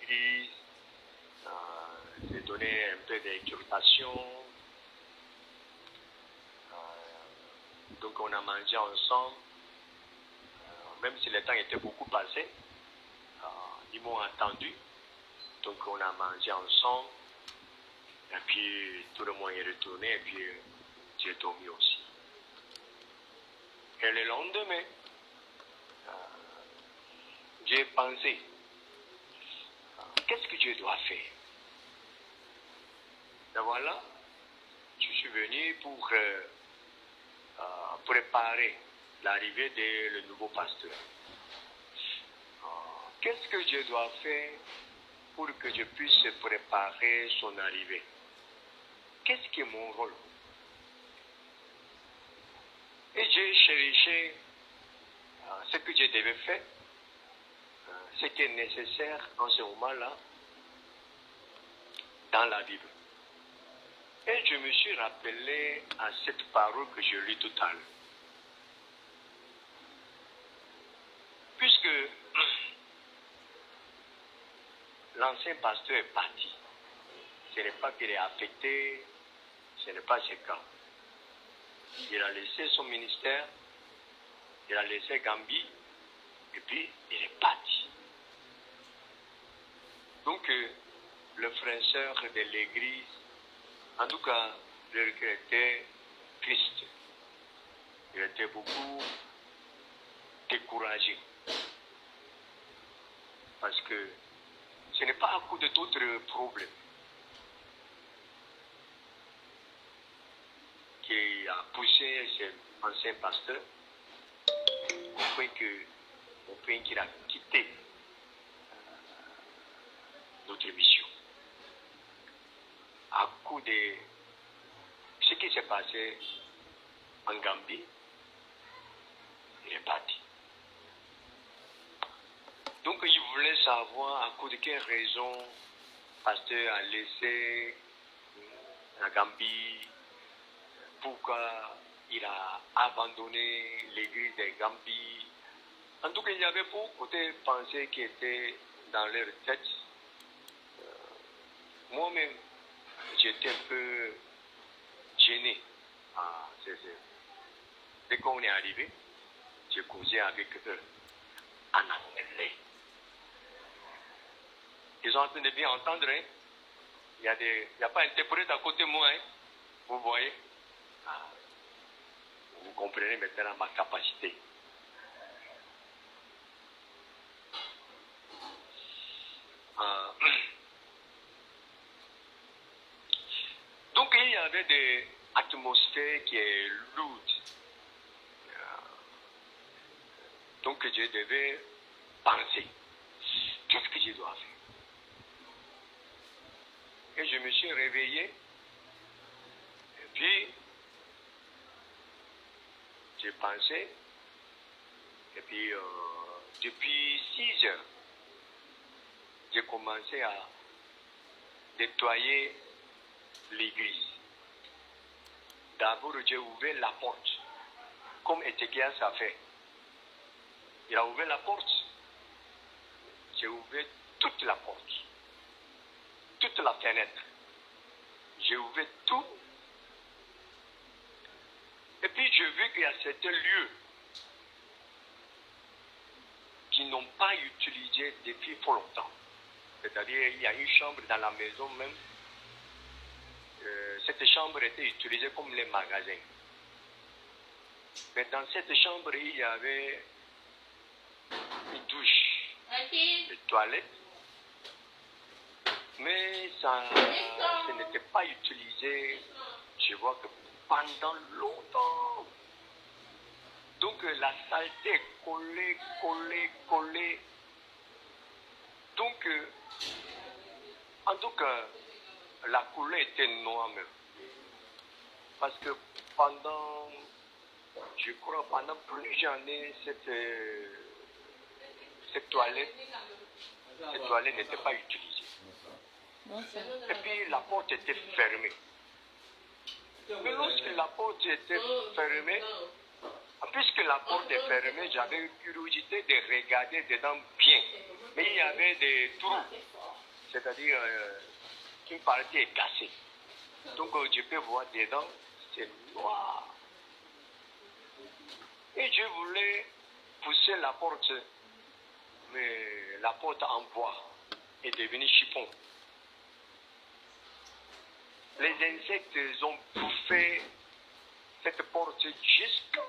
l'église, de donner un peu d'exhortation. Donc on a mangé ensemble, même si le temps était beaucoup passé, ils m'ont attendu. Donc on a mangé ensemble, et puis tout le monde est retourné, et puis j'ai dormi aussi. Et le lendemain, j'ai pensé, qu'est-ce que Dieu doit faire? Et voilà, je suis venu pour préparer l'arrivée de le nouveau pasteur. Qu'est-ce que Dieu doit faire pour que je puisse préparer son arrivée? Qu'est-ce qui est mon rôle? Et j'ai cherché ce que je devais faire, ce qui est nécessaire en ce moment-là dans la Bible. Et je me suis rappelé à cette parole que je lis tout à l'heure. Puisque l'ancien pasteur est parti, ce n'est pas qu'il est affecté, ce n'est pas ce cas. Il a laissé son ministère, il a laissé Gambie, et puis il est parti. Donc, le frère et sœur de l'église, en tout cas, je regrettais Christ. Il était beaucoup découragé. Parce que ce n'est pas à cause de d'autres problèmes qui a poussé cet ancien pasteur au point qu'il a quitté notre mission. À cause de ce qui s'est passé en Gambie, il est parti. Donc il voulait savoir à cause de quelle raison le pasteur a laissé la Gambie, pourquoi il a abandonné l'église de Gambie. En tout cas, il y avait beaucoup de pensées qui étaient dans leur tête. Moi-même, j'étais un peu gêné. Dès qu'on est arrivé, j'ai causé avec eux en anglais. Ils sont en train de bien entendre. Hein? Il n'y a pas d'interprète à côté de moi. Hein? Vous voyez? Vous comprenez maintenant ma capacité. Donc il y avait des atmosphères qui est lourde. Donc je devais penser, qu'est-ce que je dois faire? Et je me suis réveillé, et puis j'ai pensé, et puis depuis 6 heures, j'ai commencé à nettoyer l'église. D'abord, j'ai ouvert la porte, comme Ézéchias a fait. Il a ouvert la porte. J'ai ouvert toute la porte, toute la fenêtre. J'ai ouvert tout. Et puis, j'ai vu qu'il y a certains lieux qui n'ont pas utilisé depuis fort longtemps. C'est-à-dire, il y a une chambre dans la maison même. Cette chambre était utilisée comme les magasins. Mais dans cette chambre, il y avait une douche, une toilette. Mais ce n'était pas utilisé, je vois que pendant longtemps. Donc la saleté collée. Donc, en tout cas, la couleur était noire même. Parce que pendant plusieurs années, cette toilette n'était pas utilisée. Et puis la porte était fermée. Mais lorsque la porte était fermée, puisque la porte est fermée, j'avais une curiosité de regarder dedans bien. Mais il y avait des trous. c'est-à-dire une partie est cassée. Donc je peux voir dedans, c'est noir. Et je voulais pousser la porte, mais la porte en bois est devenue chiffon. Les insectes ont bouffé cette porte jusqu'à...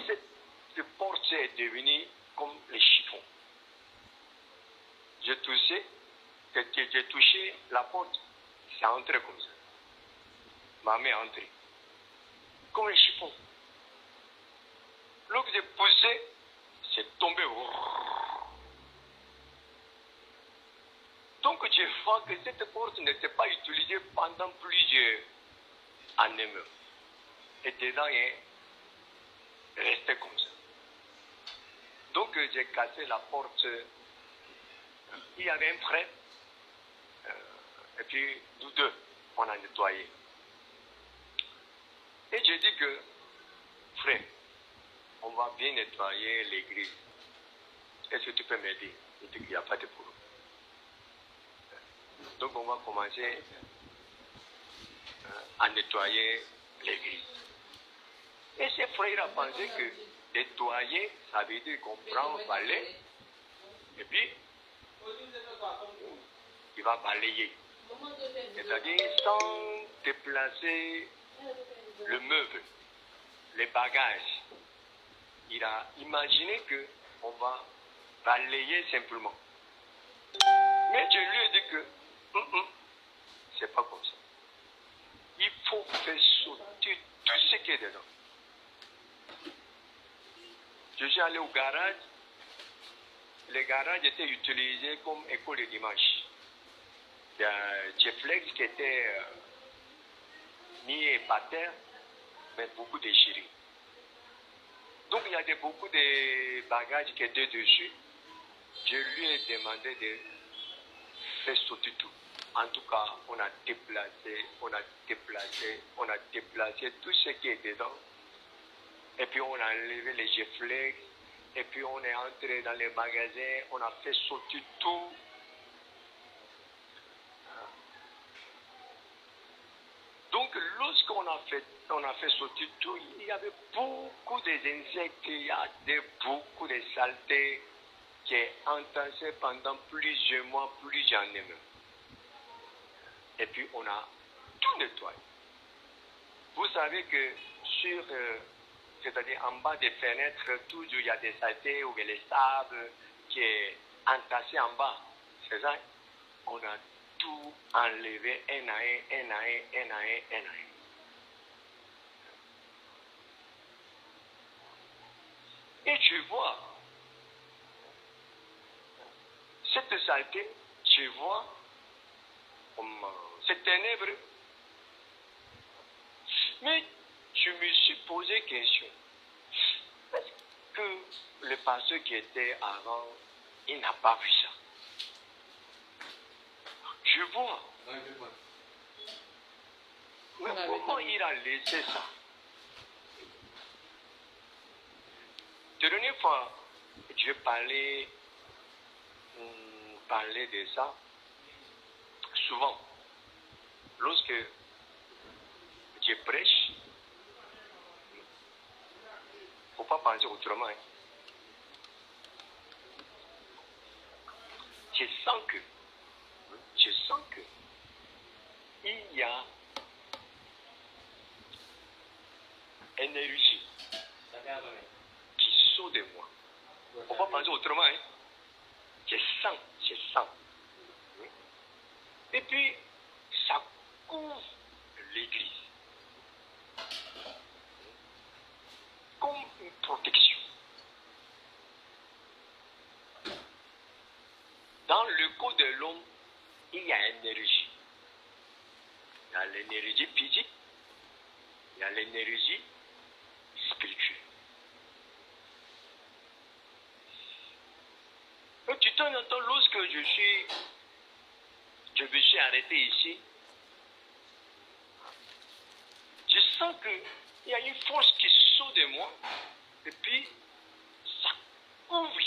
Cette porte est devenue comme les chiffons. J'ai touché la porte, c'est entré comme ça. Ma main est entrée. Comme les chiffons. Lorsque j'ai poussé, c'est tombé. Donc je vois que cette porte n'était pas utilisée pendant plusieurs années même. Et dedans, il restait comme ça. Donc j'ai cassé la porte. Il y avait un frère. Et puis nous deux, on a nettoyé. Et j'ai dit que, frère, on va bien nettoyer l'église. Est-ce que tu peux m'aider? Il dit qu'il n'y a pas de problème. Donc on va commencer à nettoyer l'église. Et ce frère a pensé que nettoyer, ça veut dire qu'on prend un balai et puis il va balayer. C'est-à-dire sans déplacer le meuble, les bagages. Il a imaginé qu'on va balayer simplement. Mais je lui ai dit que c'est pas comme ça. Il faut faire sauter tout ce qui est dedans. Je suis allé au garage. Les garages étaient utilisés comme école de dimanche. Il y a Jefflex qui était mis par terre, mais beaucoup déchirés. Donc il y avait beaucoup de bagages qui étaient dessus. Je lui ai demandé de faire sauter tout. En tout cas, on a déplacé tout ce qui est dedans. Et puis on a enlevé les Jefflex. Et puis on est entré dans les magasins, on a fait sauter tout. Donc lorsqu'on a fait sauter tout, il y avait beaucoup d'insectes, il y a beaucoup de saletés qui est entassé pendant plusieurs mois, plusieurs années même. Et puis on a tout nettoyé. Vous savez que c'est-à-dire en bas des fenêtres, toujours il y a des saletés ou les sables qui est entassé en bas. C'est ça? On a tout enlevé un à un. Et tu vois, cette saleté, tu vois, c'est ténèbres. Mais je me suis posé question. Est-ce que le pasteur qui était avant, il n'a pas vu ça? Je vois. Mais comment il a laissé ça? La dernière fois, je parlais de ça souvent. Lorsque je prêche, il ne faut pas penser autrement. Je sens que il y a une énergie qui sort de moi. Il ne faut pas penser autrement. Je sens. Et puis, ça couvre l'église comme une protection. Dans le corps de l'homme, il y a une énergie. Il y a l'énergie physique, il y a l'énergie spirituelle. Et du temps en temps, lorsque je me suis arrêté ici, je sens qu'il y a une force qui sort de moi, et puis ça ouvre